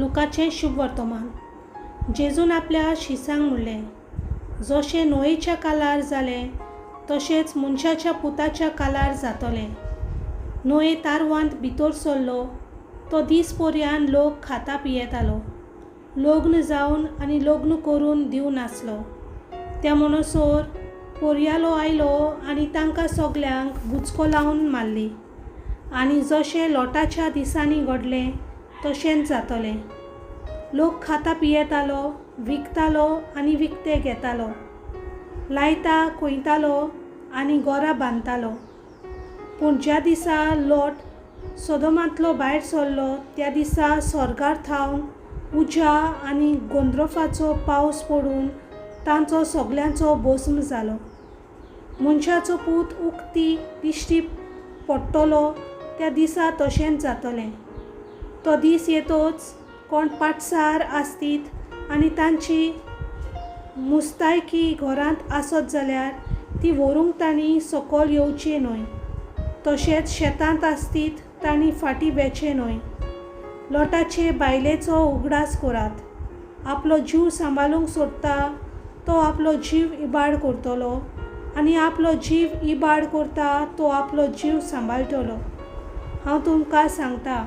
लुकाचें शुभ वर्तमान. जेजून आपल्या शिसांक म्हणलें, जशें नोएच्या काळार जालें तशेंच मनशाच्या पुताच्या काळार जातलें. नोए तारवांत भितर सरलो. तो दीस पर्यान लोक खाता पियेतालो, लग्न जावन आनी लग्न करून दिवं नासलो. त्या मनसोर पर्यालो आयलो आनी तांकां सगल्यांक बुचको लावन मारली. आनी जशें लोटाच्या दिसांनी घडलें तशेंच जातलें. लोक खाता पियेतालो, विकतालो आनी विकते घेतालो, लायता खंयतालो आनी घरां बांदतालो. पूण ज्या दिसा लोट सोदोमांतलो भायर सरलो त्या दिसा स्वर्गार थावन उजा आनी गोंदरफाचो पावस पडून तांचो सगल्यांचो भस्म जालो. मनशाचो पूत उक्ती दिश्टी पडटलो त्या दिसा तशेंच जातलें. तो दीस येतोच कोण पाटसार आसतीत आनी तांची मुस्तायकी घरांत आसत जाल्यार ती व्हरूंक तांणी सकयल येवचें न्हय. तशेंच शेतांत आसतीत तांणी फाटीं बेचें न्हय. लोटाचे बायलेचो उगडास करात. आपलो जीव सांबाळूंक सोदता तो आपलो जीव इबाड करतलो आनी आपलो जीव इबाड करता तो आपलो जीव सांबाळटलो. हांव तुमकां सांगता,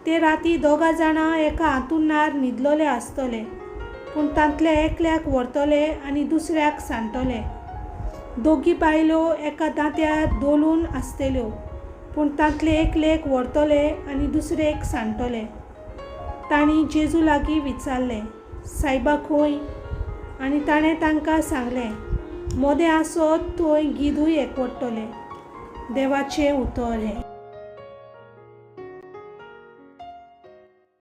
ते राती दोगां जाणां एका हांतरुणार न्हिदलोले आसतले, पूण तांतले एकल्याक व्हरतले आनी दुसऱ्याक सांडटले. दोगी बायलो एका दांत्यार दोलून आसतल्यो, पूण तांतले एकलेक व्हरतले आनी दुसरेक सांडटले. तांणी जेजू लागीं विचारलें, सायबा खंय? आनी ताणें तांकां सांगलें, मोदें आसत थंय गिदूय एकवटतले. देवाचें उतर हें.